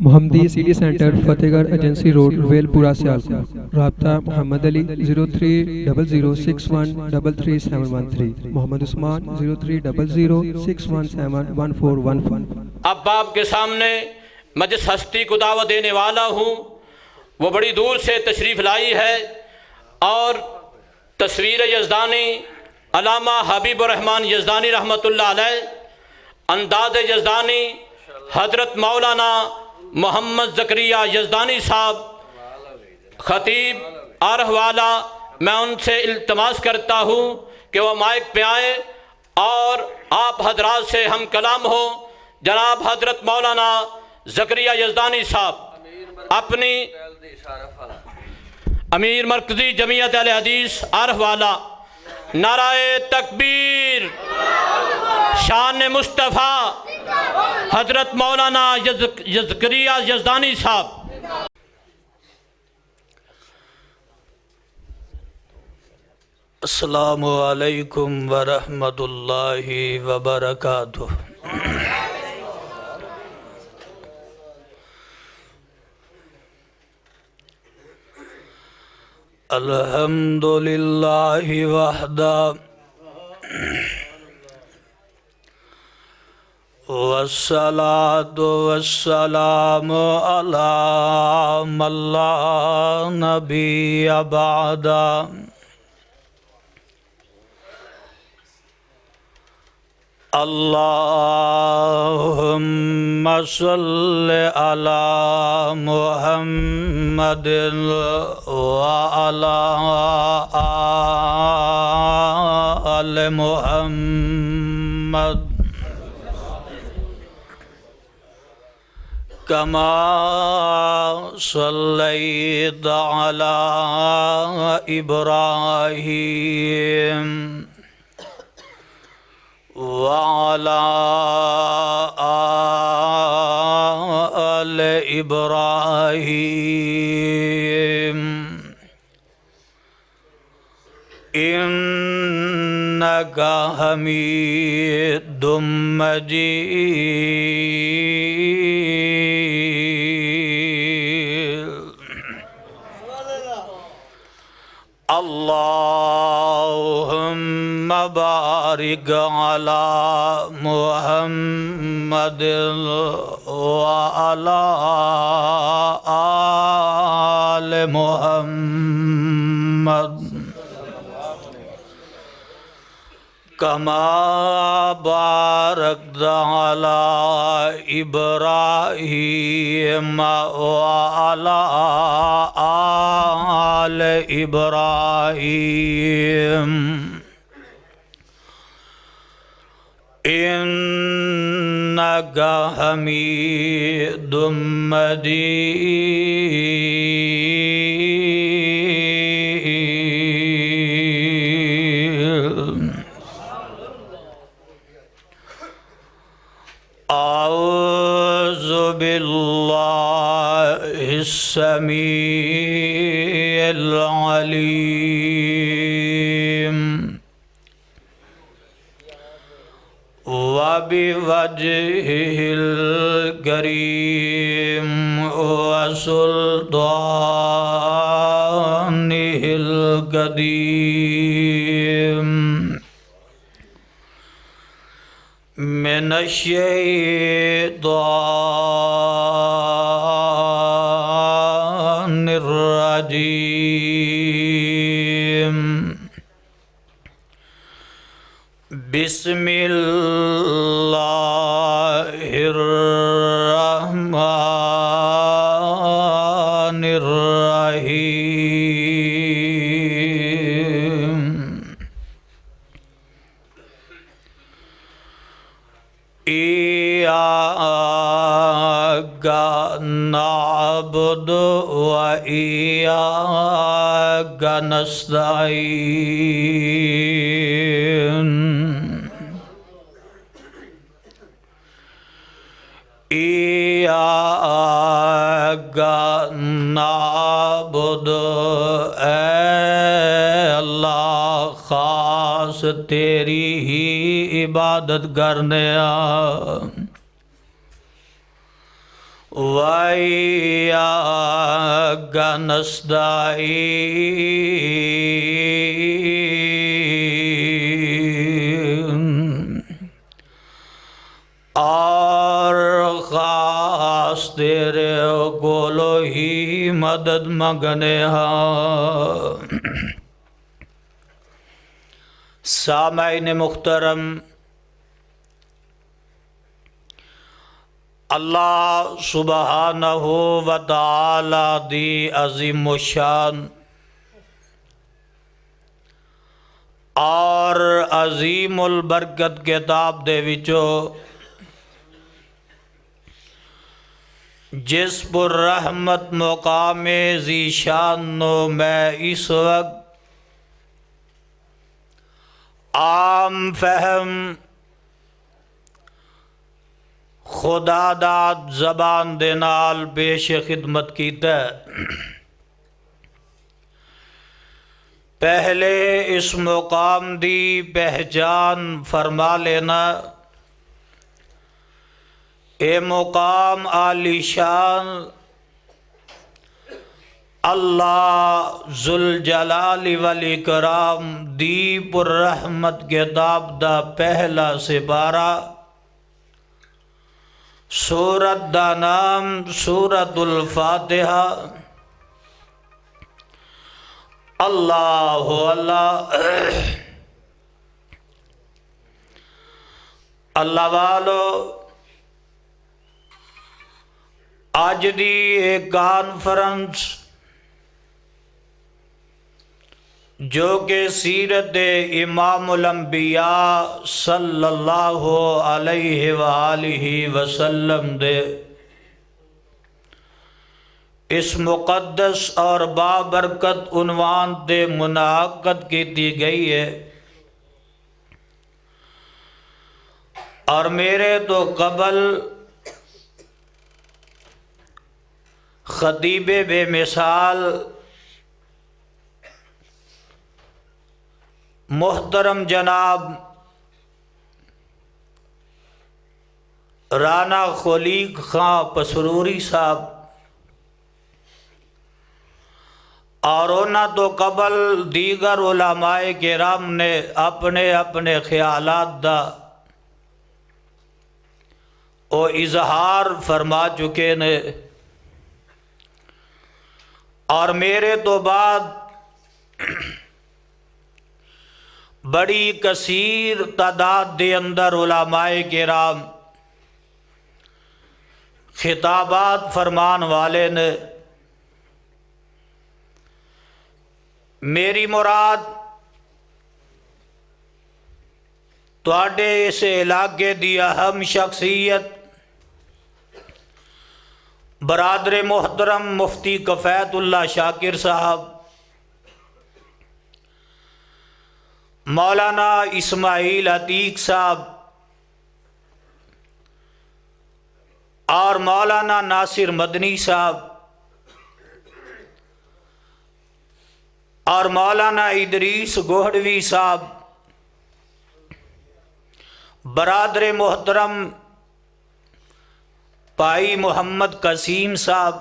محمدی city centre فتح گڑھ agency road royal پورہ سیالکوٹ۔ رابطہ محمد علی 030061337113، محمد عثمان 030061711415۔ اب آپ کے سامنے میں جس ہستی کو دعوت دینے والا ہوں وہ بڑی دور سے تشریف لائی ہے اور تصویر یزدانی علامہ حبیب الرحمن یزدانی رحمۃ اللہ علیہ، انداز یزدانی حضرت مولانا محمد زکریا یزدانی صاحب خطیب آرہ والا، میں ان سے التماس کرتا ہوں کہ وہ مائک پہ آئیں اور آپ حضرات سے ہم کلام ہو۔ جناب حضرت مولانا زکریا یزدانی صاحب اپنی امیر مرکزی جمعیت اہل حدیث آرہ والا، نعرہ تکبیر، شان مصطفیٰ حضرت مولانا زکریا یزدانی صاحب۔ السلام علیکم ورحمۃ اللہ وبرکاتہ۔ الحمد للہ وحدہ والصلاة والسلام علی من لا نبی بعدہ۔ اللہم صلی علی محمد وعلی آل محمد کما صلیت علی ابراہیم وعلى آل إبراهيم إنك حميد مجيد۔ اللهم بارك على محمد وعلى آل محمد كما باركت على إبراهيم وعلى آل إبراهيم إنك حميد مجيد۔ أعوذ بالله السميع العليم وبوجهه الكريم وسلطانه القديم من الشيطان الرجيم۔ بسم الله الرحمن الرحيم۔ إياك نعبد وإياك نستعين۔ إياك نعبد، اے اللہ خاص تیری ہی عبادت کرنے وَإِيَّاكَ نَسْتَعِينُ، اور خاص تیرے کولو ہی مدد منگنے ہاں۔ سامعین محترم، اللہ سبحانہ و تعالی دی عظیم الشان اور عظیم البرکت کتاب دے وچوں جس پر رحمت مقام ذی شان نو میں اس وقت عام فہم خدا داد زبان دے نال پیش خدمت کیتا ہے۔ پہلے اس مقام دی پہچان فرما لینا۔ اے مقام عالی شان اللہ ذوالجلال والاکرام دی پر رحمت کتاب دا پہلا سپارہ، سورت دا نام سورت الفاتحہ۔ اللہ اللہ اللہ والو، آج دی ایک کانفرنس جو کہ سیرت امام الانبیاء صلی اللہ علیہ وآلہ وسلم دے اس مقدس اور بابرکت عنوان دے منعقد کی دی گئی ہے، اور میرے تو قبل خطیب بے مثال محترم جناب رانا خلیق خان پسروری صاحب اور اونا تو قبل دیگر علماء کرام نے اپنے اپنے خیالات دا او اظہار فرما چکے نے، اور میرے تو بعد بڑی کثیر تعداد دے اندر علماء کرام خطابات فرمان والے نے۔ میری مراد تواڈے اس علاقے دی اہم شخصیت برادر محترم مفتی کفایت اللہ شاکر صاحب، مولانا اسماعیل عتیق صاحب اور مولانا ناصر مدنی صاحب اور مولانا ادریس گوہڑوی صاحب، برادر محترم بھائی محمد قسیم صاحب،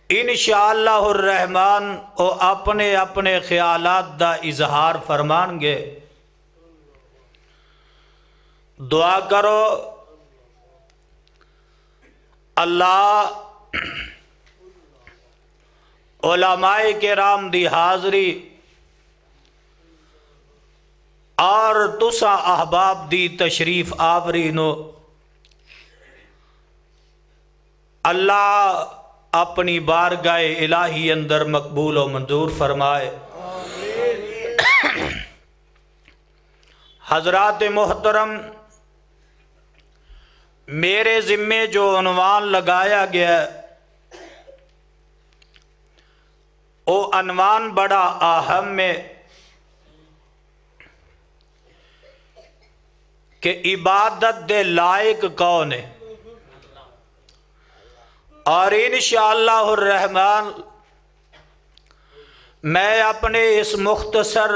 انشاءاللہ الرحمن او اپنے اپنے خیالات دا اظہار فرمان گے۔ دعا کرو اللہ علماء کرام دی حاضری اور تسا احباب دی تشریف آوری نو اللہ اپنی بارگاہ الہی اندر مقبول و منظور فرمائے۔ حضرات محترم، میرے ذمے جو عنوان لگایا گیا وہ عنوان بڑا اہم ہے کہ عبادت دے لائق کون ہے، اور انشاءاللہ الرحمن میں اپنے اس مختصر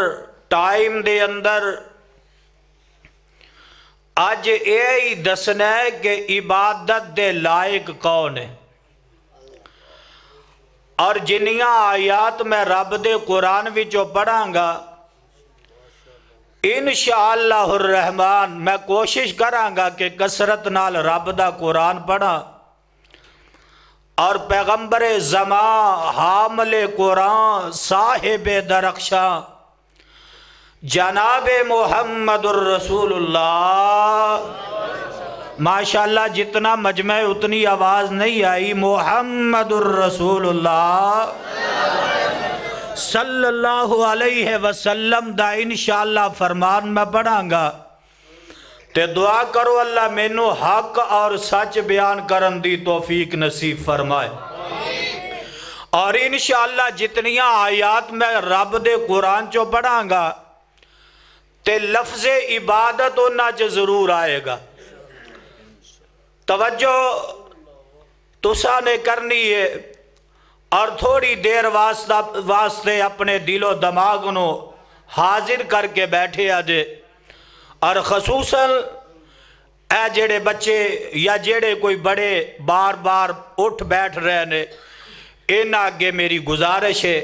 ٹائم دے اندر آج یہ دسنا ہے کہ عبادت دے لائق کون ہے، اور جنیاں آیات میں رب دے قرآن وچوں پڑھاں گا انشاءاللہ الرحمن میں کوشش کراں گا کہ کثرت نال رب دا قرآن پڑھا اور پیغمبر زمان حامل قرآن صاحب درخشاں جناب محمد الرسول اللہ، ماشاءاللہ جتنا مجمع اتنی آواز نہیں آئی، محمد الرسول اللہ صلی اللہ علیہ وسلم دا انشاءاللہ فرمان میں پڑھاں گا تے دعا کرو اللہ مینوں حق اور سچ بیان کرن دی توفیق نصیب فرمائے، اور انشاءاللہ جتنیاں آیات میں رب دے قرآن چو پڑھاں گا تے لفظ عبادت انہاں چ ضرور آئے گا۔ توجہ تساں نے کرنی ہے اور تھوڑی دیر واسطے اپنے دل و دماغ نو حاضر کر کے بیٹھے آجے، اور خصوصاً اے جڑے بچے یا جڑے کوئی بڑے بار بار اٹھ بیٹھ رہے نے، ان آگے میری گزارش ہے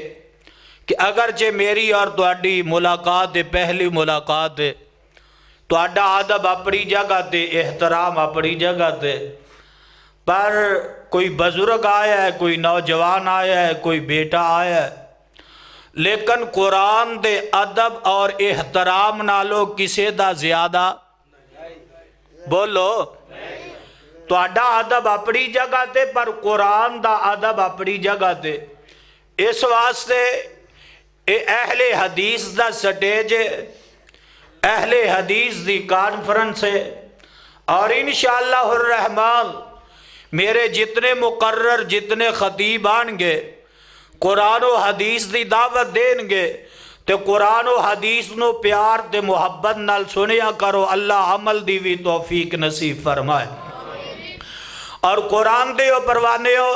کہ اگرچہ میری اور تہاڈی ملاقات ہے، پہلی ملاقات ہے، تہاڈا ادب اپنی جگہ تے، احترام اپنی جگہ تے، پر کوئی بزرگ آیا ہے، کوئی نوجوان آیا ہے، کوئی بیٹا آیا ہے، لیکن قرآن دے ادب اور احترام نالو کسے دا زیادہ بولو، تہاڈا ادب اپنی جگہ تے پر قرآن دا ادب اپنی جگہ تے، اس واسطے اے اہل حدیث دا سٹیج ہے، اہل حدیث دی کانفرنس ہے، اور انشاءاللہ الرحمن میرے جتنے مقرر جتنے خطیب آن گے قرآن و حدیث دی دعوت دیں گے تے قرآن و حدیث نو پیار تے محبت نال سنیا کرو، اللہ عمل دی بھی توفیق نصیب فرمائے۔ اور قرآن دے او پروانے ہو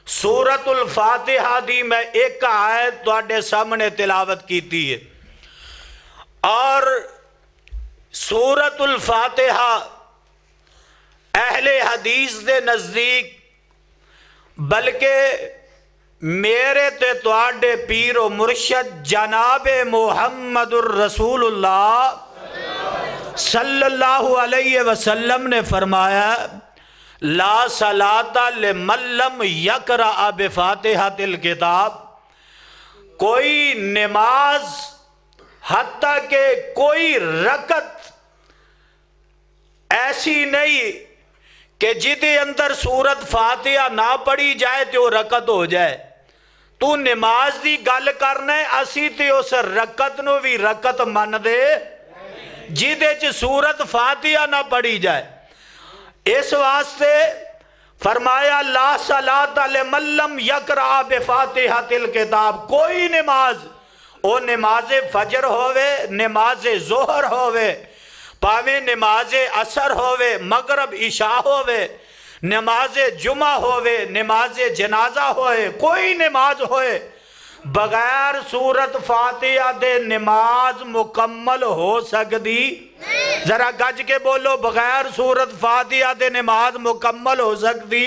سورۃ الفاتحہ دی میں ایک آیت تواڈے سامنے تلاوت کیتی ہے، اور سورۃ الفاتحہ اہل حدیث دے نزدیک بلکہ میرے تے تواڈے پیر و مرشد جناب محمد الرسول اللہ صلی اللہ علیہ وسلم نے فرمایا لا صلاۃ لمن لم یقرأ بفاتحۃ الکتاب، کوئی نماز حتیٰ کہ کوئی رکعت ایسی نہیں کہ جدے اندر سورت فاتحہ نہ پڑھی جائے تو رکعت ہو جائے، تو نماز دی گل کرنا ہے، اسی تے اس رکعت نو بھی رکعت من دے جدے چ سورت فاتحہ نہ پڑھی جائے۔ اس واسطے فرمایا لا صلاۃ لمن لم یقرأ بفاتحۃ الکتاب، کوئی نماز، او نماز فجر ہوئے، نماز ظہر ہوئے، پاویں نماز عصر ہوئے، مغرب عشاء ہوئے، نماز جمعہ ہوئے، نماز جنازہ ہوئے، کوئی نماز ہوئے، بغیر سورت فاتحہ دے نماز مکمل ہو سکتی؟ ذرا گج کے بولو، بغیر سورت فاتحہ دے نماز مکمل ہو سکتی؟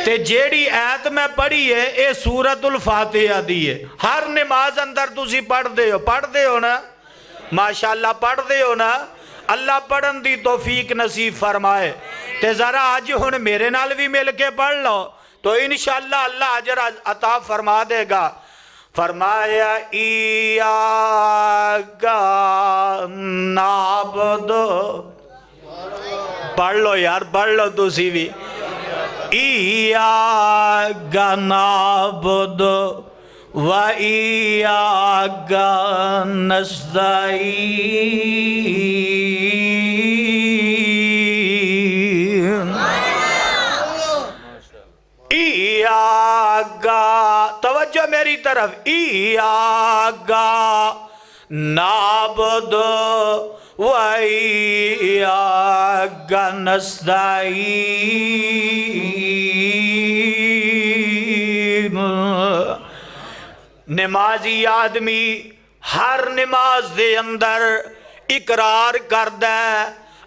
تے جیڑی آیت میں پڑھی ہے اے سورت الفاتحہ دی ہے، ہر نماز اندر تسی پڑھ دے ہو نا، ماشاءاللہ پڑھ دے ہو نا، اللہ پڑھن دی توفیق نصیب فرمائے۔ تے ذرا آج ہن میرے نال بھی مل کے پڑھ لو تو انشاءاللہ اللہ اجر عطا فرما دے گا۔ فرمایا ایاک نعبد، پڑھ لو یار، پڑھ لو تسی بھی، ایاک نعبد و ایاک نستعین، ایاک، توجہ میری طرف، ایاک نعبد و ایاک نستعین۔ نمازی آدمی ہر نماز دے اندر اقرار کردہ ہے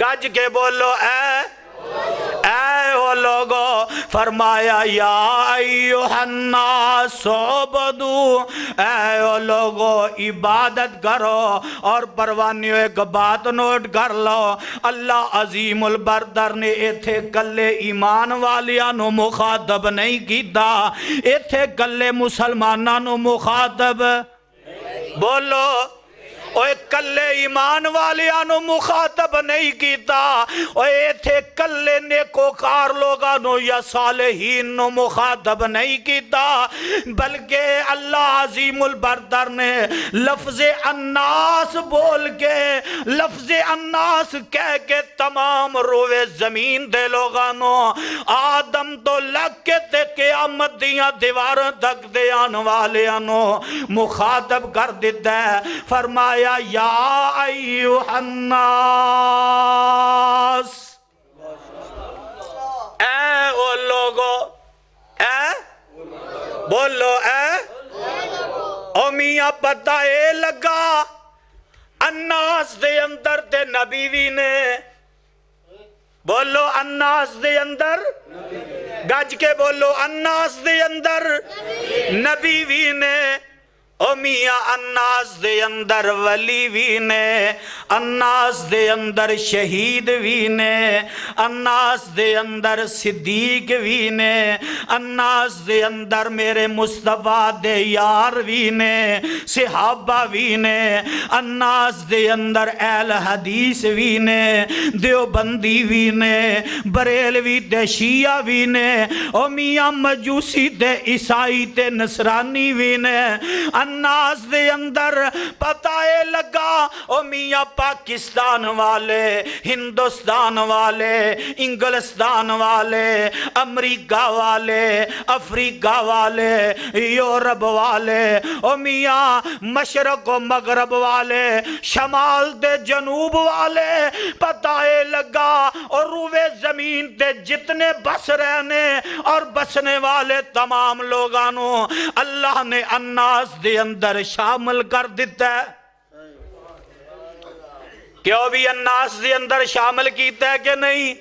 گج کے بولو اے او لوگو فرمایا یا ایوہ الناس عبدو اے او لوگو عبادت کرو اور پروانیوں ایک بات نوٹ کر لو اللہ عظیم البردر نے ایتھے کلے ایمان والیانو مخاطب نہیں کیتا ایتھے کلے مسلمانانو مخاطب بولو اوے کلے ایمان والیانو مخاطب نہیں کیتا اوے تھے کلے نیکوکار لوگانو یا صالحین نو مخاطب نہیں کیتا بلکہ اللہ عظیم البردر نے لفظ الناس بول کے لفظ الناس کہہ کے تمام روے زمین دے لوگانو آدم تو لگ کے تے قیامت دیاں دیواروں تک دے آن والیانو مخاطب کر دیتا ہے فرمایا یا ایوہ الناس اے او لوگو اے بولو اے او میاں پتہ اے لگا الناس دے اندر تے نبی بھی نے بولو الناس دے اندر گج کے بولو الناس دے اندر نبی بھی نے او میاں الناس دے اندر ولی بھی نے الناس دے اندر شہید بھی نے الناس دے اندر صدیق بھی نے الناس دے اندر میرے مصطفیٰ دے یار بھی نے صحابہ بھی نے الناس دے اندر اہل حدیث بھی نے دیوبندی بھی نے بریلوی تے شیعہ بھی نے او میاں مجوسی تے عیسائی تے نصرانی بھی نے الناس دے اندر پتہ لگا او میاں پاکستان والے ہندوستان والے انگلستان والے امریکہ والے افریقہ والے یورپ والے او میاں مشرق و مغرب والے شمال دے جنوب والے پتہ لگا اور روے زمین دے جتنے بس رہنے اور بسنے والے تمام لوگانوں اللہ نے الناس دے اندر شامل کر دیتا ہے کیوں بھی الناس دے اندر شامل کیتا ہے کہ نہیں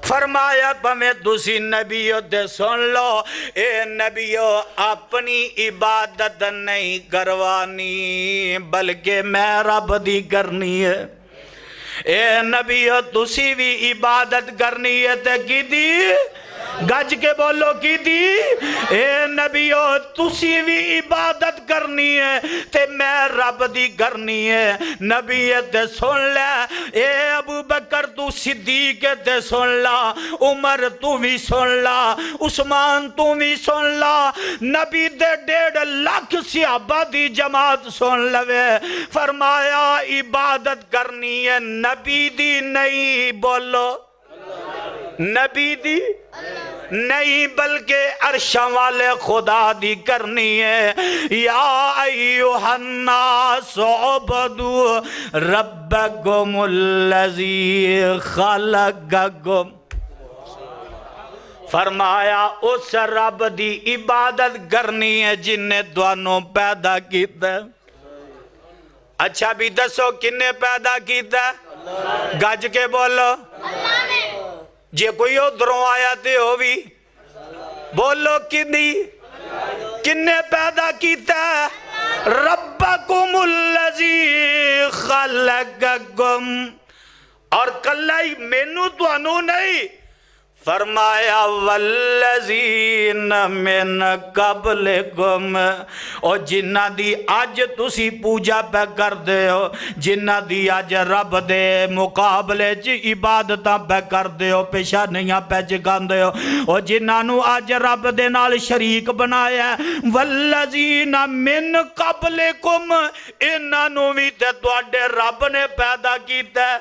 فرمایا پہمیں دوسری نبیوں دے سن لو اے نبیوں اپنی عبادت نہیں کروانی بلکہ میں رب دی کرنی ہے اے نبیوں تسی بھی عبادت کرنی ہے تے کی دی گج کے بولو کی دی اے نبیو تسی بھی عبادت کرنی ہے تے میں رب دی کرنی ہے نبیت تے سن لے اے ابو بکر تو صدیق تے سن لا عمر تو بھی سن لا عثمان تو بھی سن لا نبی دے 1.5 لاکھ صحابہ دی جماعت سن لوے فرمایا عبادت کرنی ہے نبی دی نہیں بولو نبی دی نہیں بلکہ عرشاں والے خدا دی کرنی ہے یا ایوہ الناس عبدو ربکم الذی خلقکم فرمایا اس رب دی عبادت کرنی ہے جن نے دوانوں پیدا کیتا ہے اچھا بھی دسو کن نے پیدا کیتا ہے گج کے بولو جے کوئی ادھروں آیا تے ہو بھی بولو کن نے پیدا کیتا ہے ربکم الذی خلقکم اور کلائی مینو تو انو نہیں فرمایا والذین من قبلکم اور جنہ دی آج تسی پوجا پہ کر دے ہو جنہ دی آج رب دے مقابلے چی عبادتاں پہ کر دے ہو پیشانیاں پہ چکان دے ہو اور جنہ نو آج رب دے نال شریک بنایا ہے والذین من قبلکم انہاں نو بھی تے تواڈے رب نے پیدا کیتا ہے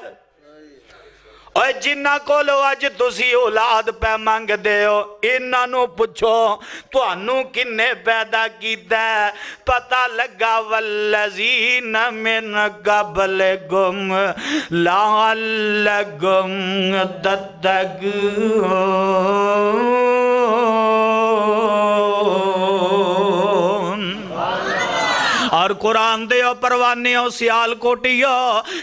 اور جنہ کو لو آج تسی اولاد پہ مانگ دے ہو انہاں نو پچھو تو انہوں کنے پیدا کیتا ہے پتہ لگا والذین من قبلکم لعلکم تتقون اور قرآن دے او پروانے او سیال کوٹیو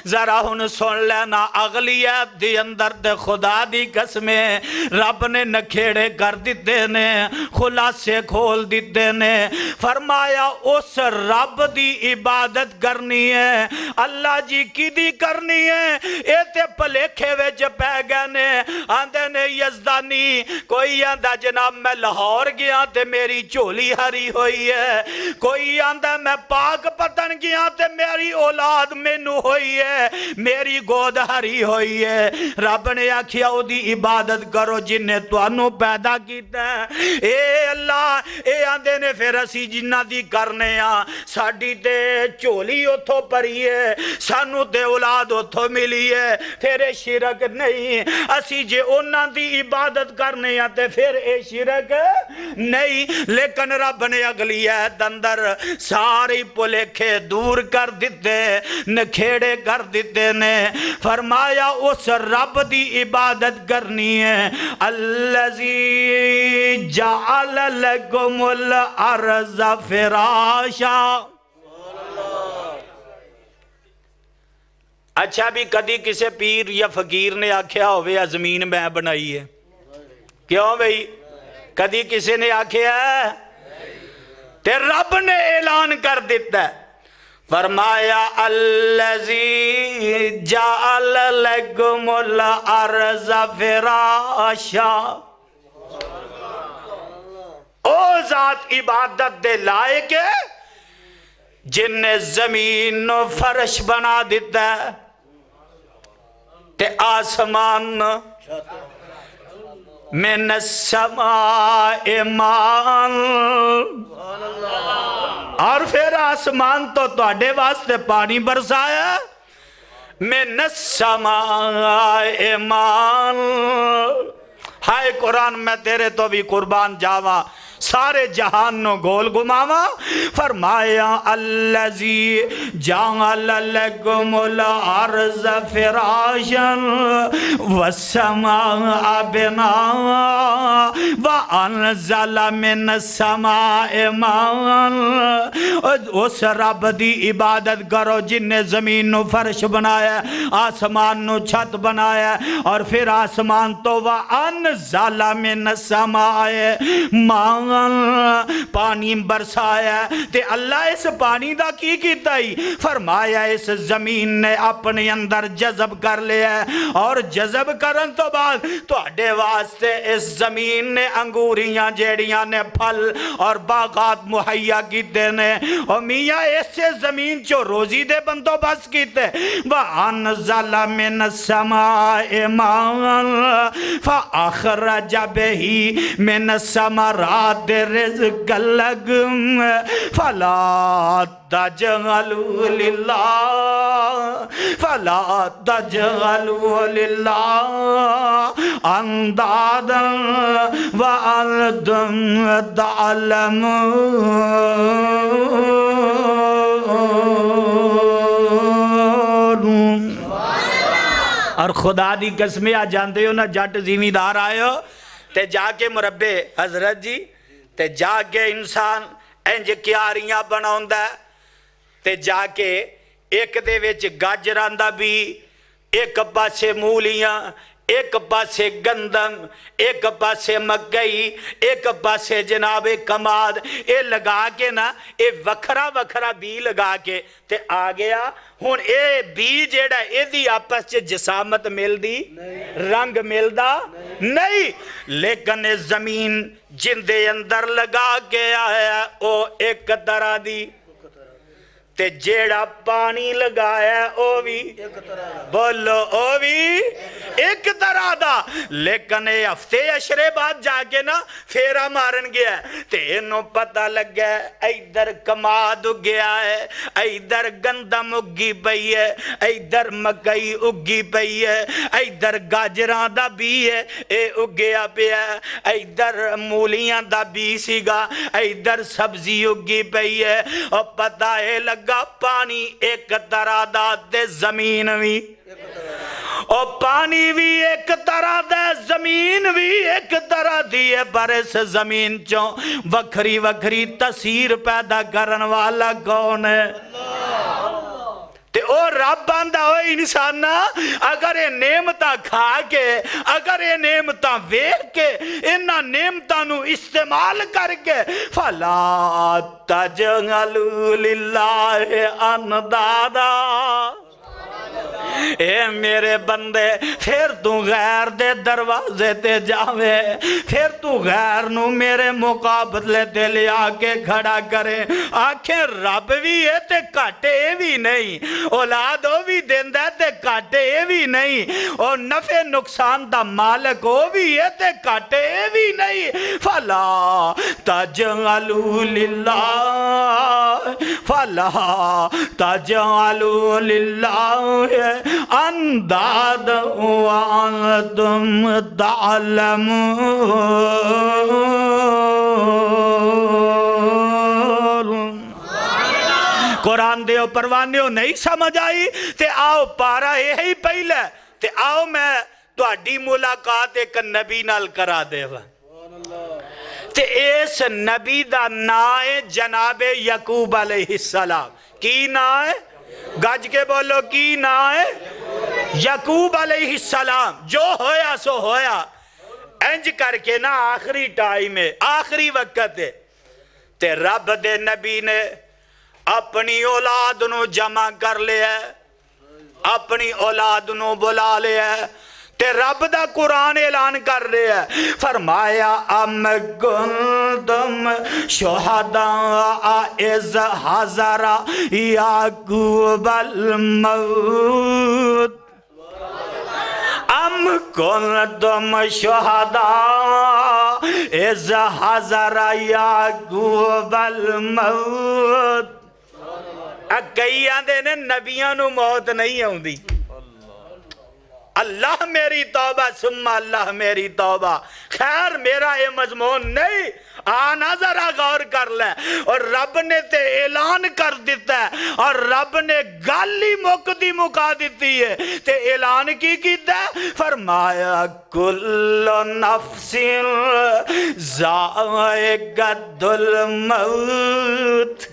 ذرا ہن سن لینا اگلی ایت دی اندر دے خدا دی قسمیں رب نے نکھیڑے کر دیتے نے خلاصے کھول دیتے نے فرمایا اس رب دی عبادت کرنی ہے اللہ جی کی دی کرنی ہے اے تے پلیکھے وچ پہ گئے نے آندے نے یزدانی کوئی آندہ جناب میں لاہور گیا تے میری چولی ہری ہوئی ہے کوئی آندہ میں پاک پتن گیا تے میری اولاد مینو ہوئی ہے میری گود ہری ہوئی ہے رب نے آکھیا او دی عبادت کرو جن نے توانو پیدا کیتا ہے اے اللہ اے آندے نے پھر اسی جنہ دی کرنے ساڑی تے چولی اتھو پری ہے سانو تے اولاد اتھو ملی ہے پھر اے شرک نہیں اسی جے انہ دی عبادت کرنے تے پھر اے شرک نہیں لیکن رب نے اگلی ہے دندر ساری پلیکھے دور کر دیتے نکھیڑے کر دیتے نے فرمایا اس رب دی عبادت کرنی ہے الذی جعل لکم الارض فراشا اچھا بھی کدی کسے پیر یا فقیر نے آکھیا ہوئے زمین میں بنائی ہے کیوں بھئی کدی کسی نے آکھیا ہے تے رب نے اعلان کر دیتا ہے فرمایا الذی جعل لکم الارض فراشا او ذات عبادت دے لائق ہے جن نے زمین نو فرش بنا دیتا ہے تے آسمان من السماء مان اور پھر آسمان تو تواڈے واسطے پانی برسایا من السماء مان ہائے قرآن میں تیرے تو بھی قربان جاواں سارے جہان نو گول گماوا فرمایا الذی جعل لکم الارض فراشا والسماء بناء وانزل من السماء ماء اس رب دی عبادت کرو جن نے زمین نو فرش بنایا آسمان نو چھت بنایا اور پھر آسمان تو وانزل من السماء ماء پانی برسایا تے اللہ اس پانی دا کی کیتا ہی فرمایا اس زمین نے اپنے اندر جذب کر لیا اور جذب کرن تو بعد تو اڈے واسطے اس زمین نے انگوریاں جیڑیاں نے پھل اور باغات مہیا کیتے نے اور میاں اس زمین چو روزی دے بندو بس کیتے وَأَنزَلَ مِنَ السَّمَاءِ مَاءً فَأَخْرَجَ بِهِ مِنَ الثَّمَرَاتِ رزق لکم فلا تجعلوا للہ اندادا وانتم تعلمون اور خدا دی قسمیں آ جانتے ہو نا جٹ زمیندار آئے ہو تے جا کے مربے حضرت جی تے جا کے انسان انج کیاریاں بناوندا ہے تے جا کے ایک دے وچ گاجراں دا بھی ایک پاسے مولیاں ایک پاسے گندم ایک پاسے مکئی ایک پاسے جناب کماد اے لگا کے نا اے وکھرا وکھرا بی لگا کے تے آ گیا ہن اے بی جیڑا اے دی آپس چ جسامت مل دی رنگ ملدا نہیں لیکن زمین جن دے اندر لگا کے آیا او ایک طرح دی تے جیڑا پانی لگایا او بھی بولو او بھی ایک طرح دا لیکن اے ہفتے اشرے بعد جا کے نا پھیرا مارن گیا تے انہوں پتہ لگ گیا ایدر کماد گیا ہے ایدر گندم اگی پئی ہے ایدر مکئی اگی پئی ہے ایدر گاجران دا بھی ہے اے اگیا پیا ایدر مولیاں دا بھی سیگا ایدر سبزی اگی پئی ہے اور پتہ ہے لگ پانی ایک طرح دا تے زمین بھی او پانی بھی ایک طرح دے زمین بھی ایک طرح دیئے پر اس زمین چوں وکھری وکھری تاثیر پیدا کرن والا کون ہے تے او رب آندا ہوئے انسانا اگر یہ نعمتاں کھا کے اگر یہ نعمتاں ویکھ کے انہاں نعمتاں نو استعمال کر کے فلا تجعلوا للہ اندادا اے میرے بندے پھر تو غیر دے دروازے تے جاوے پھر تو غیر نو میرے مقابلے تے لیا کے کھڑا کرے آنکھیں رب بھی ہے تے کاٹے بھی نہیں اولاد ہو بھی دیندہ ہے تے کاٹے بھی نہیں اور نفع نقصان دا مالک ہو بھی ہے تے کاٹے بھی نہیں فلا تجعلوا للہ فلا تجعلوا للہ انداد وانتم تعلمون قرآن دیو پروانیو نہیں سمجھ آئی تے آؤ پارا یہی پہلے تے آؤ میں تو اڈی ملاقات ایک نبی نال کرا دے وا تے اس نبی دا نائے جناب یعقوب علیہ السلام کی نائے گج کے بولو کی نائے یعقوب علیہ السلام جو ہویا سو ہویا انج کر کے نا آخری ٹائم ہے آخری وقت ہے تے رب دے نبی نے اپنی اولاد نو جمع کر لیا اپنی اولاد نو بلا لیا تے رب دا قرآن اعلان کر رہے ہیں فرمایا ام کنتم شہداء اذ حضر یعقوب الموت ام کنتم شہداء اذ حضر یعقوب الموت کئی آندے نے نبیاں نو موت نہیں ہوں دی اللہ میری توبہ ثم اللہ میری توبہ خیر میرا یہ مضمون نہیں آنا ذرا غور کر لے اور رب نے تے اعلان کر دیتا ہے اور رب نے گالی مقدی مکا دیتی ہے تے اعلان کی کیتا ہے فرمایا کل نفس ذائقۃ الموت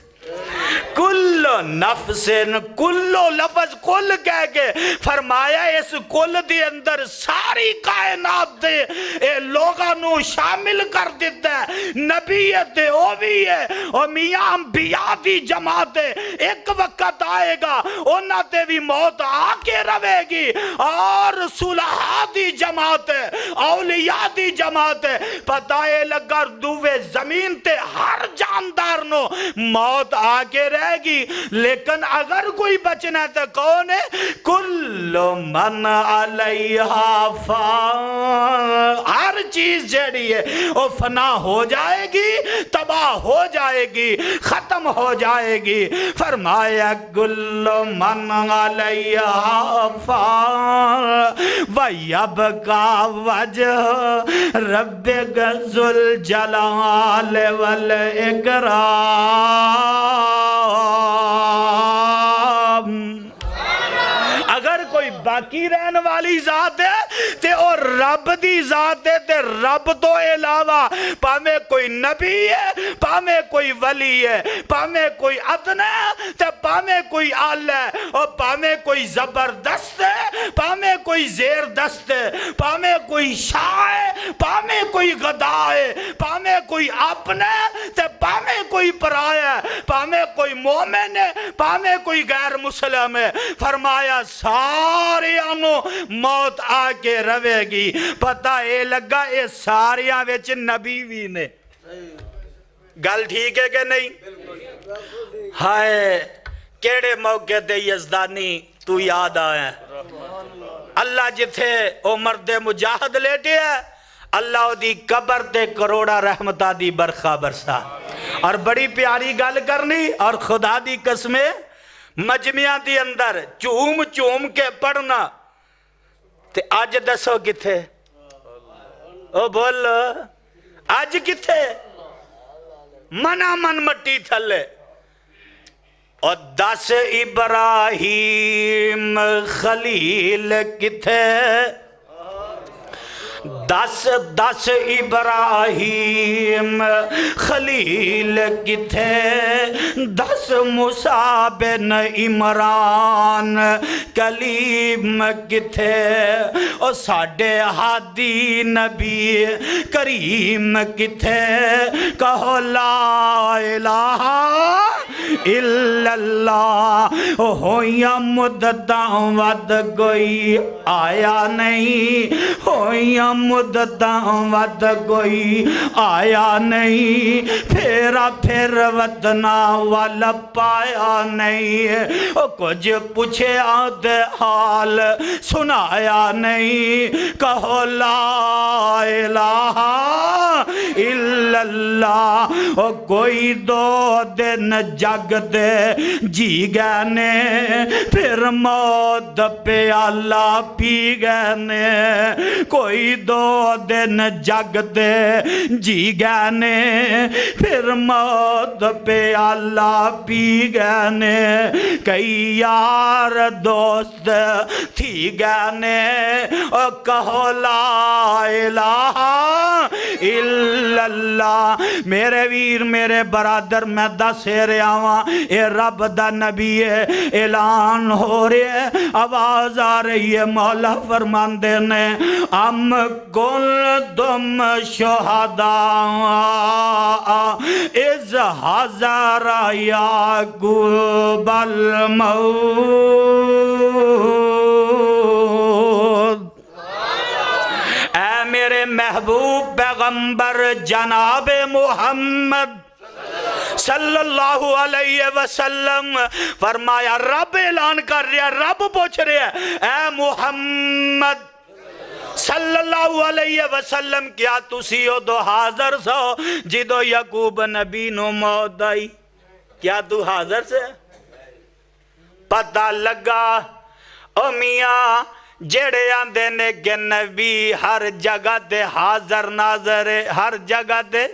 کل نفس کلو لفظ کل کہہ کے فرمایا اس کل دی اندر ساری کائنات دے اے لوگاں نو شامل کر دیتا ہے نبیت او بھی ہے اور میاں انبیاء دی جماعت ایک وقت آئے گا انہاں تے بھی موت آ کے روے گی اور صلحاء دی جماعت اولیاء دی جماعت پتہ ہے لگا دوے زمین تے ہر جاندار نو موت آ کے رہے گی لیکن اگر کوئی بچنا ہے تو کون ہے کل من علیہا فان ہر چیز جڑی ہے وہ فنا ہو جائے گی تباہ ہو جائے گی ختم ہو جائے گی فرمایا کل من علیہا فان وَيَبْقَى وَجْهُ رَبِّكَ ذُو الْجَلَالِ وَالْإِكْرَامِ اگر کوئی باقی رہن والی ذات ہے تے اور رب دی ذات ہے تے رب تو علاوہ پامے کوئی نبی ہے پامے کوئی ولی ہے پامے کوئی ادنا ہے تے پامے کوئی آل ہے اور پامے کوئی زبردست ہے پامے کوئی زیر دست ہے پامے کوئی شاہ ہے پامے کوئی غدا ہے پامے کوئی اپنا ہے تے پامے کوئی پرایا ہے پامے کوئی مومن ہے پامے کوئی غیر مسلم ہے فرمایا سارے آنو موت آ کے روے گی پتہ اے لگا اے ساریاں ویچ نبی بھی نے گل ٹھیک ہے کہ نہیں ہائے کیڑے موقع دے یزدانی تو یاد آئے اللہ جتھے او مرد مجاہد لیٹے ہے اللہ دی قبر تے کروڑا رحمتہ دی برخہ برسا اور بڑی پیاری گل کرنی اور خدا دی قسمیں مجمعہ دی اندر چوم چوم کے پڑھنا تے آج دسو کتھے او بول آج کتھے منا من مٹی تھلے اور 10 ابراہیم خلیل کتھے 10 ابراہیم خلیل کتھے 10 موسیٰ بن عمران کلیم کتھے اور ساڑھے ہادی نبی کریم کتھے کہو لا الہ الا اللہ ہویاں مدتاں ود کوئی آیا نہیں ہویاں مدتاں ود کوئی آیا نہیں پھیرا پھر وطنا والا پایا نہیں کچھ پوچھے آدھے حال سنایا نہیں کہو لا الہ الا اللہ کوئی 2 دن جگ دے جی گئے پھر موت پیالہ پی گئے کوئی 2 دن جگ دے جی گئے پھر موت پیالہ پی گئے کئی یار دوست تھی گئے کہو لا الہ الا اللہ میرے ویر میرے برادر میں دس رہا ہاں اے رب دا نبی ہے اعلان ہو رہے ہے آواز آ رہی ہے مولا فرماندے نے ام کنتم شہداء اذ حضر یعقوب الموت اے میرے محبوب پیغمبر جناب محمد صلی اللہ علیہ وسلم فرمایا رب اعلان کر رہا رب پوچھ رہا اے محمد صلی اللہ علیہ وسلم کیا تسی ہو دو حاضر سو جدو یعقوب نبی نو موت آئی کیا تو حاضر سے پتہ لگا او میاں جڑے آندے نے کہ نبی ہر جگہ دے حاضر ناظر ہر جگہ دے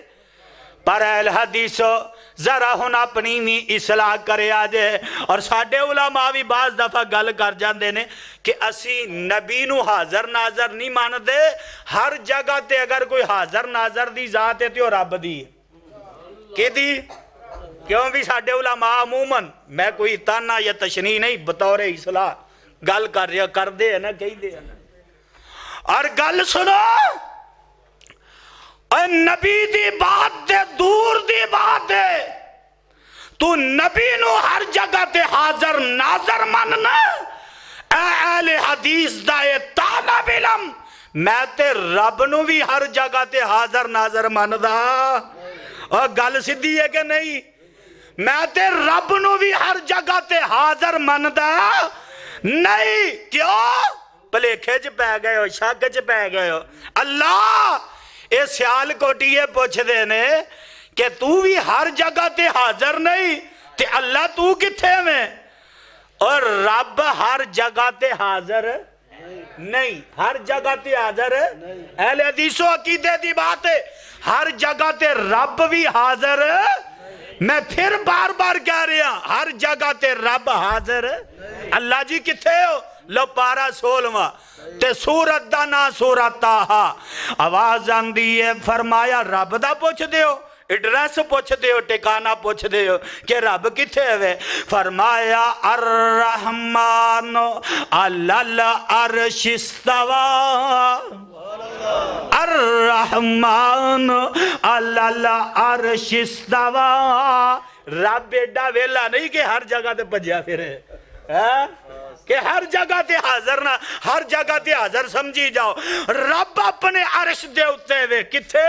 پر اہل حدیثو ذرا ہن اپنی بھی اصلاح کرے آجے اور ساڑھے علماء بھی بعض دفعہ گل کر جاندے نے کہ اسی نبی نو حاضر ناظر نہیں مان دے ہر جگہ تے اگر کوئی حاضر ناظر دی ذات ہے تو رب دی کہ دی کیوں بھی ساڑھے علماء عموماً میں کوئی تانا یا تشنیح نہیں بطور اصلاح گل کر رہا کر دے نا کہی دے نا اور گل سنو اے نبی دی بات دے دور دی بات دے تو نبی نو ہر جگہ تے حاضر ناظر مننا اے اہل حدیث دا اے طالب علم میں تے رب نو بھی ہر جگہ تے حاضر ناظر مندا اور گل سدھی ہے کہ نہیں میں تے رب نو بھی ہر جگہ تے حاضر مندا نہیں کیوں پلیکھے چ پہ گئے ہو شک چ پہ گئے ہو اللہ اے سیال کوٹیے پوچھ دینے کہ تو بھی ہر جگہ تے حاضر نہیں تے اللہ تو کتھے میں اور رب ہر جگہ تے حاضر نہیں ہر جگہ تے حاضر اہل حدیث و عقیدے دی بات ہے ہر جگہ تے رب بھی حاضر میں پھر بار بار کہہ رہا ہر جگہ تے رب حاضر اللہ جی کتھے ہو لو پارا 16واں تے سورت دا نا سورت تاہا آواز آندی ہے فرمایا رب دا پوچھ دیو ایڈریس پوچھ دیو ٹکانا پوچھ دیو کہ رب کتھے ہوئے فرمایا الرحمن علی العرش استوى الرحمن علی العرش استوى رب ایڈا ویلا نہیں کہ ہر جگہ تے پجیا پھرے کہ ہر جگہ تے حاضر نہ ہر جگہ تے حاضر سمجھی جاؤ رب اپنے عرش دے اتے ہوئے کتھے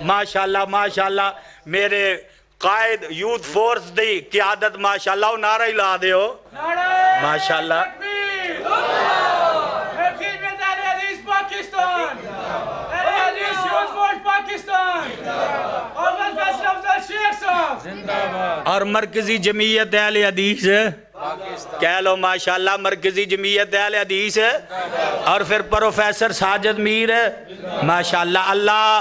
ماشاءاللہ میرے قائد یوتھ فورس دی قیادت ماشاءاللہ نعرہ ہی لا دے ہو ماشاءاللہ اور مرکزی جمعیت اہل حدیث کہہ لو ماشاءاللہ مرکزی جمعیت اہل حدیث اور پھر پروفیسر ساجد میر ماشاءاللہ اللہ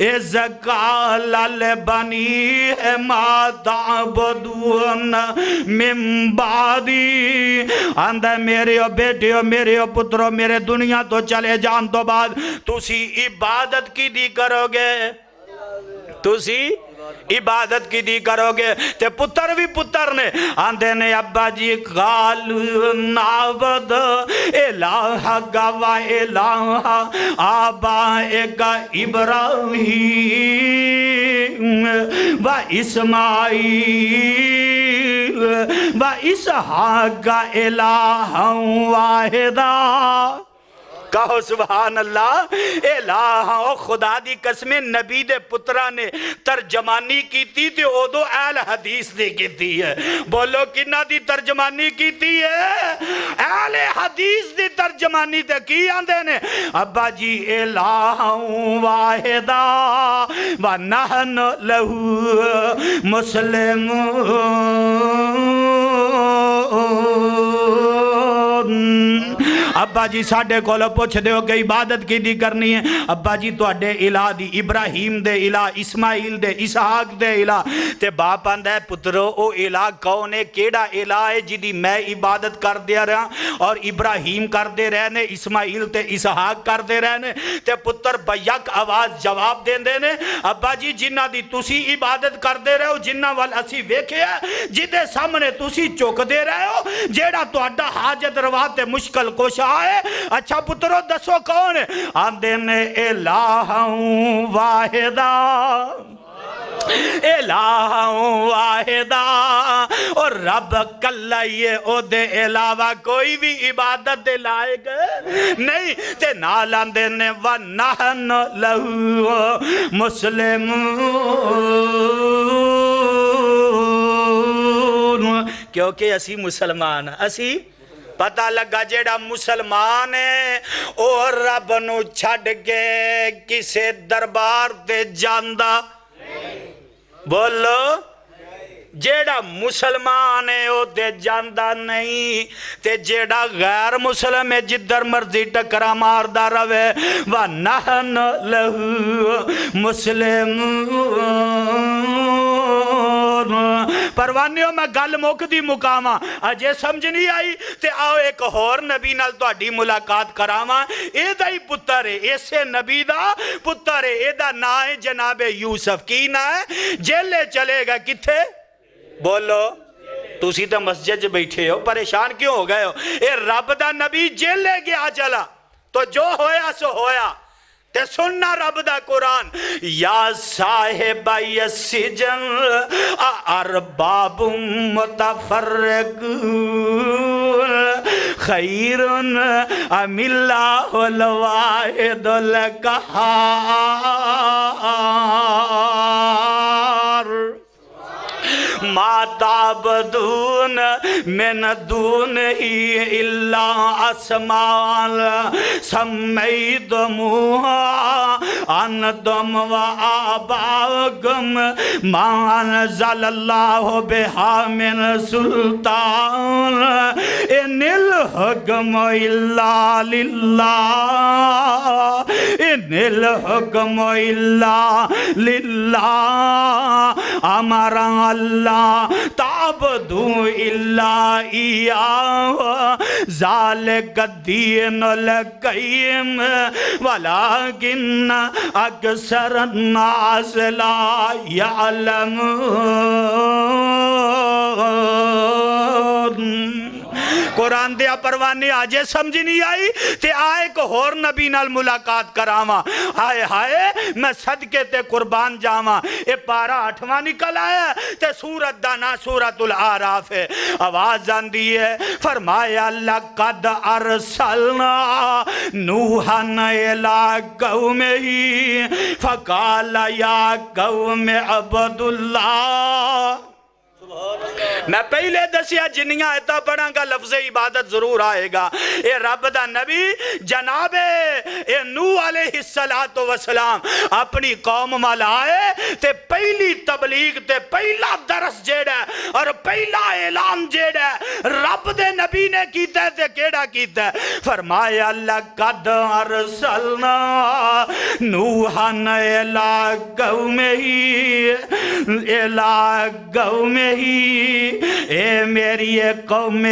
اذ قال لبنی ما تعبدون من بعدی، آندہ میرے بیٹیو میرے پترو میرے دنیا تو چلے جان تو بعد تسی عبادت کی دی کرو گے، تسی عبادت کی دی کرو گے۔ تے پتر بھی پتر نے آندے نے ابا جی قالوا نعبد الہک و الہ آبائک ابراہیم و اسماعیل و اسحاق الہا واحدا۔ کہو سبحان اللہ۔ الہ خدا دی قسمیں نبی دے پترہ نے ترجمانی کی تھی تے او دو اہل حدیث دی کی تھی ہے۔ بولو کنہ دی ترجمانی کی تھی ہے؟ اہل حدیث دی ترجمانی تے کی آندے نے ابا جی الہ واحدا ونحن لہو مسلمون۔ ابا جی ساڑھے کولو پوچھ دے ہو کہ عبادت کی دی کرنی ہے؟ ابا جی تو اڈے الہ دی ابراہیم دے الہ اسماعیل دے اسحاق دے الہ۔ تے باپ آندہ ہے پترو او الہ کون ہے؟ کیڑا الہ ہے جی میں عبادت کر دیا رہا اور ابراہیم کر دے رہنے اسماعیل تے اسحاق کر دے رہنے؟ تے پتر بیک آواز جواب دیں دے نے ابا جی جنہ دی تسی عبادت کر دے رہے ہو جنہ وال اسی ویکھے ہے جدے سامنے تسی چوک دے رہے ہو جیڑا تو اڈا حاجت روا تے مشکل کوشا ہے۔ اچھا پترو دسو کون ہے؟ آندے نے الہ واحدہ الہ واحدہ، اور رب کلائیے او دے علاوہ کوئی بھی عبادت دے لائق نہیں۔ تے نالان دے نے وَنَحْنُ لَهُ مُسْلِمُونَ، کیونکہ اسی مسلمان اسی پتہ لگا جیڑا مسلمان ہے اور رب نو چھڑ کے کسے دربار دے جاندہ، بولو جیڑا مسلمان ہے او دے جاندہ نہیں، تے جیڑا غیر مسلم ہے جدر مرضی ٹکرا ماردہ روے وَنَحْنُ لَهُ مُسْلِمُونَ۔ پروانیوں میں گل موک دی مقامہ اجے سمجھ نہیں آئی تے آؤ ایک اور نبی نال تو اڈی ملاقات کراما۔ اے دا ہی پتر ہے ایسے نبی دا پتر ہے، اے دا نا ہے جناب یوسف۔ کی نا ہے؟ جیلے چلے گا کتھے؟ بولو تُسی تو مسجد بیٹھے ہو پریشان کیوں ہو گئے ہو؟ اے رب دا نبی جیلے گیا چلا تو جو ہویا سو ہویا تے سننا رب دا قرآن یا صاحب السجن ارباب متفرقون خیر ام اللہ الواحد القہار ما تعبدون من دونه الا اسماء سمیتموها انتم وآباؤکم ما انزل اللہ بها من سلطان ان الحکم الا للہ ان الحکم الا للہ امر اللہ تعبدو الا ایاہ ذالک الدین القیم ولکن اکثر الناس لا یعلمون۔ قرآن دیا پروانی آجے سمجھ نہیں آئی تے آئے کو اور نبی نال ملاقات کراما۔ ہائے ہائے میں صدقے تے قربان جاما۔ اے پارا 8واں نکل آیا تے سورت دانا سورت العراف ہے۔ آواز آندی ہے فرمایا لَقَدْ أَرْسَلْنَا نُوحًا إِلَىٰ قَوْمِهِ فَقَالَ يَا قَوْمِ اعْبُدُوا اللَّهَ میں پہلے دسیا جنیاں ایتا پڑھاں گا لفظ عبادت ضرور آئے گا. اے رب دا نبی جناب نوح علیہ السلام اپنی قوم مال آئے تے پہلی تبلیغ تے پہلا درس جیڑا ہے اور پہلا اعلان جیڑا ہے رب دے نبی نے کیتا ہے تے کیڑا کیتا ہے؟ فرمایا لَقَدْ أَرْسَلْنَا نُوحًا إِلَىٰ قَوْمِهِ اے میری قوم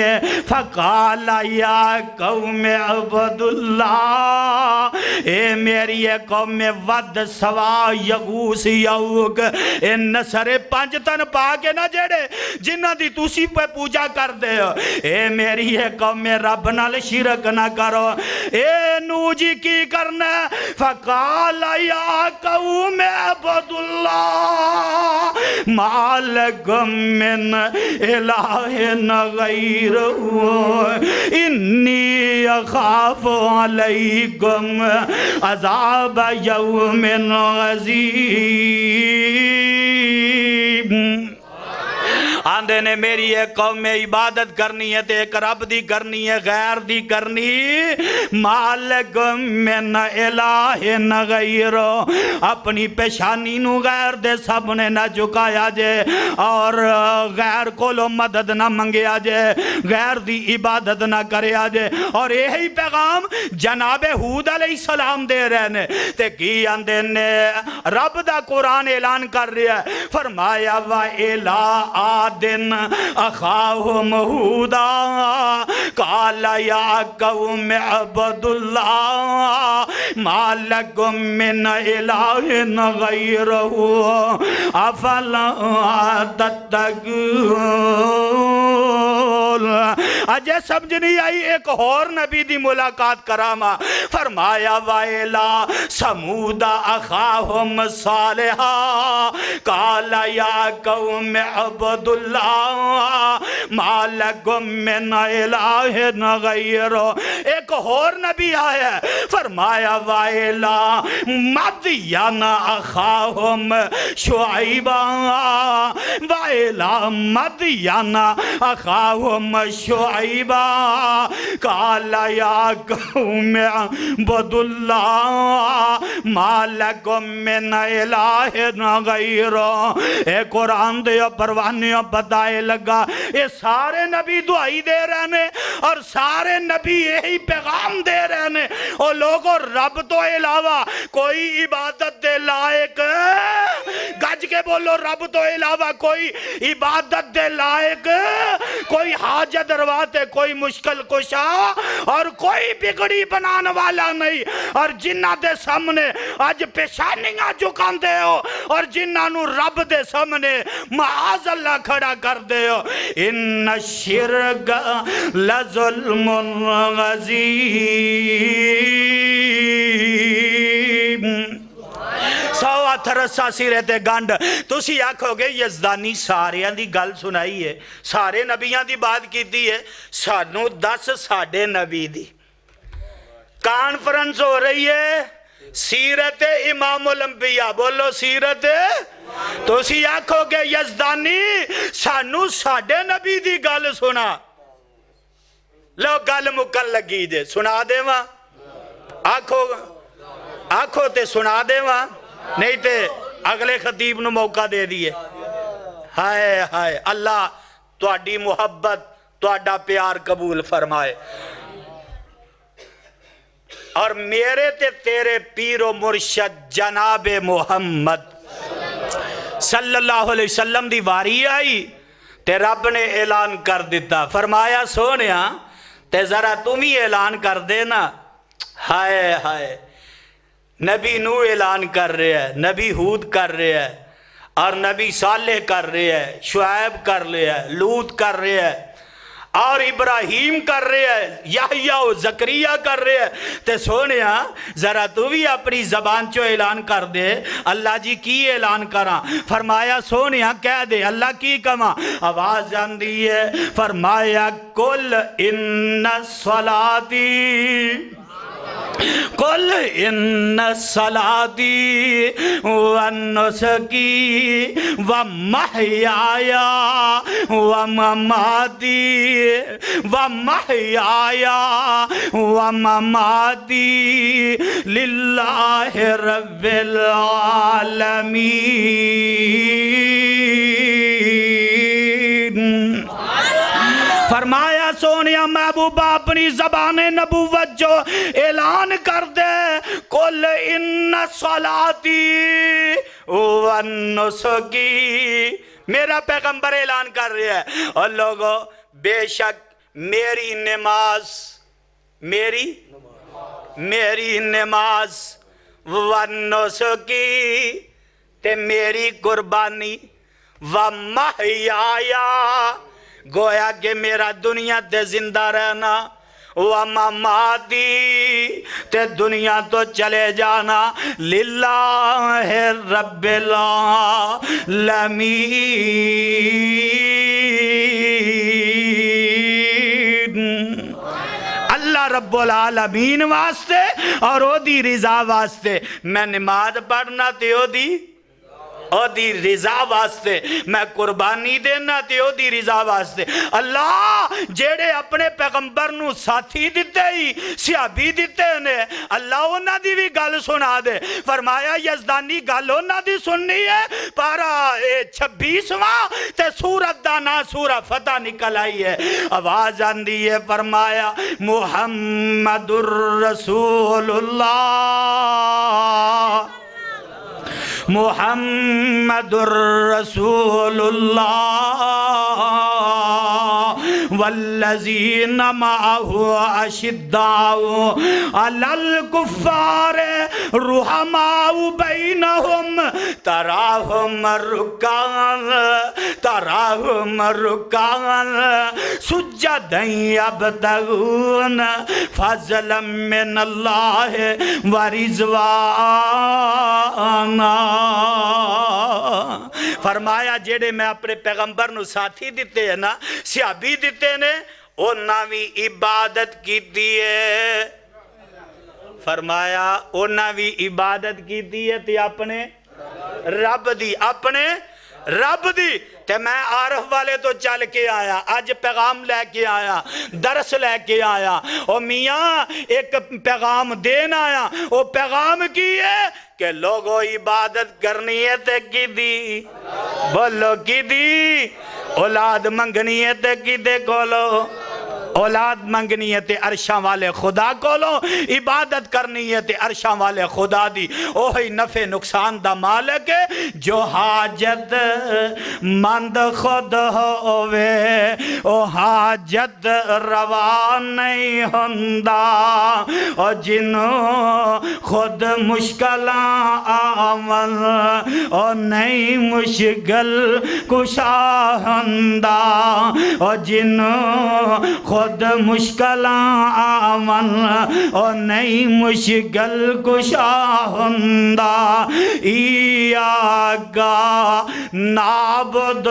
فقال یا قوم عبد اللہ اے میری قوم ود سوا یغوس یعوق اے نصر پنج تن پا کے نہ جڑے جنہ دی تسی پہ پوجا کر دے ہو اے میری قوم رب نال شرک نہ کرو. اے نو جی کی کرنا فقال یا قوم عبد اللہ ما لکم من الہ غیر انی اخاف علیکم عذاب یوم عظیم. آندے نے میری ایک قوم میں عبادت کرنی ہے تے ایک رب دی کرنی ہے غیر دی کرنی مالکم من الہ غیر اپنی پیشانی نو غیر دے سب نے نہ جھکایا جے اور غیر کولو مدد نہ منگیا جے غیر دی عبادت نہ کریا جے. اور یہی پیغام جناب ہود علیہ السلام دے رہنے تے کی آندے نے رب دا قرآن اعلان کر رہا ہے فرمایا وَإِلَىٰ دن اخاہم ہودا قال یا قوم عبد اللہ ما لکم من الہ غیرہ افلا تتقون. اجے سمجھ نہیں آئی ایک اور نبی دی ملاقات کراما فرمایا وَإِلَىٰ سَمُودَ أَخَاهُمْ صَالِحًا قَالَ يَا قَوْمِ عَبْدُ اللَّهِ مَا لَكُم مِّنْ إِلَٰهٍ غَيْرُهُ. ایک اور نبی آیا فرمایا وَإِلَىٰ مَدْيَنَ أَخَاهُمْ شُعَيْبًا وَإِلَىٰ مَدْيَنَ أَخَاهُمْ شُعَيْبًا قَالَ يَا قَوْمِ اعْبُدُوا اللَّهَ مَا لَكُم مِّنْ إِلَٰهٍ غَيْرُهُ. اے قرآن دے پروانیوں بتائے لگا یہ سارے نبی دعائی دے رہنے اور سارے نبی یہی پیغام دے رہنے اور لوگوں رب تو علاوہ کوئی عبادت دے لائق گج کے بولو رب تو علاوہ کوئی عبادت دے لائق کوئی حاجت درواتے کوئی مشکل کشا اور کوئی بگڑی بنانے والا نہیں. اور جنہ دے سامنے آج پیشانیاں جھکان دے ہو اور جنہ نو رب دے سامنے معاذ اللہ کھڑا کر دے ہو ان الشرک لظلم عظیم. سوا تھرسا سیرتے گنڈ تسی آکھو گے یزدانی سارے دی گل سنائی ہے سارے نبیان دی بات کی دی ہے سانو 10 ساڑھے نبی دی کانفرنس ہو رہی ہے سیرت امام الانبیاء بولو سیرت تو اسی آنکھو گے یزدانی سانو ساڑھے نبی دی گل سنا لو گل مکل لگی جے سنا دے وہاں آنکھو تے سنا دے وہاں نہیں تے اگلے خطیب نو موقع دے دیئے. ہائے ہائے اللہ تواڈی محبت تواڈا پیار قبول فرمائے. اور میرے تے تیرے پیر و مرشد جناب محمد صلی اللہ علیہ وسلم دی واری آئی تے رب نے اعلان کر دیتا فرمایا سونیا تے ذرا تم ہی اعلان کر دینا. ہائے ہائے نبی نو اعلان کر رہے ہیں نبی ہود کر رہے ہیں اور نبی صالح کر رہے ہیں شعیب کر رہے ہیں لوط کر رہے ہیں اور ابراہیم کر رہے ہیں یحییٰ و زکریہ کر رہے ہیں تے سونیا ذرا تو بھی اپنی زبان چو اعلان کر دے. اللہ جی کی اعلان کراں فرمایا سونیا کہہ دے اللہ کی کما آواز آندی ہے فرمایا کل ان صلاتی قل ان صلاتی و نسکی و محیایا و مماتی و مماتی للہ رب العالمین۔ فرمایا سونیا محبوبہ اپنی زبان نبوت جو اعلان کر دے، قل ان صلاتی و نسکی، میرا پیغمبر اعلان کر رہا ہے، اور لوگوں بے شک میری نماز و نسکی تے میری قربانی و محیایا، گویا کہ میرا دنیا تے زندہ رہنا، وَمَمَاتِي تے دنیا تو چلے جانا، لِلَّهِ رَبِّ العالمین۔ اللہ رب العالمین واسطے اور او دی رضا واسطے میں نماز پڑھنا تے او دی رضا واسطے، میں قربانی دینا تے او دی رضا واسطے۔ اللہ جیڑے اپنے پیغمبر نو ساتھی دیتے ہی صحابی دیتے نے، اللہ انہاں دی بھی گل سنا دے۔ فرمایا یزدانی گل انہاں دی سننی ہے، پارا 26واں تے سورت دا نا سورہ فتح نکل آئی ہے، آواز آندی ہے، فرمایا محمد الرسول اللہ، محمد الرسول اللہ والذین معه اشداء علی الکفار رحماء بینہم تراہم رکعا سجدا یبتغون فضلا من اللہ ورضوانا۔ فرمایا جیڑے میں اپنے پیغمبر نو ساتھی دیتے ہیں نا، صحابی دیتے نے، انہاں بھی عبادت کی دیئے۔ فرمایا انہاں بھی عبادت کی دیئے تے اپنے رب دی تے میں عارف والے تو چل کے آیا، آج پیغام لے کے آیا، درس لے کے آیا، او میاں ایک پیغام دین آیا، او پیغام کی ہے کہ لوگوں عبادت کرنی ہے تے کی دی، بولو کی دی، اولاد منگنی ہے تے کی دے کولو، اولاد منگنی ہے تے عرشاں والے خدا کولو، عبادت کرنی ہے تے عرشاں والے خدا دی، اوہی نفع نقصان دا مالک ہے، جو حاجت مند خود ہوئے او حاجت روا نہیں ہوندا، اور جنوں خود مشکلاں آمن اور نہیں مشکل کشا ہوندا، اور جنوں خود مشکلاں آمن اور نہیں مشکل کشا ہوندا، ایاکا نعبد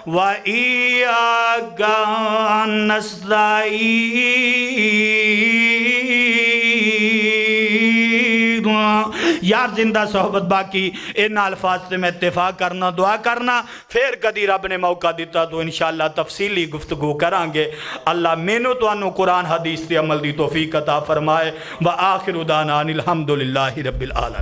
و ایاکا نستعین۔ یار زندہ صحبت باقی ان الفاظ سے میں اتفاق کرنا، دعا کرنا، پھر کدی رب نے موقع دیتا تو انشاءاللہ تفصیلی گفتگو کرانگے۔ اللہ مینو تو انو قرآن حدیث تے عمل دی توفیق عطا فرمائے۔ وآخر دعوانا الحمدللہ رب العالمین۔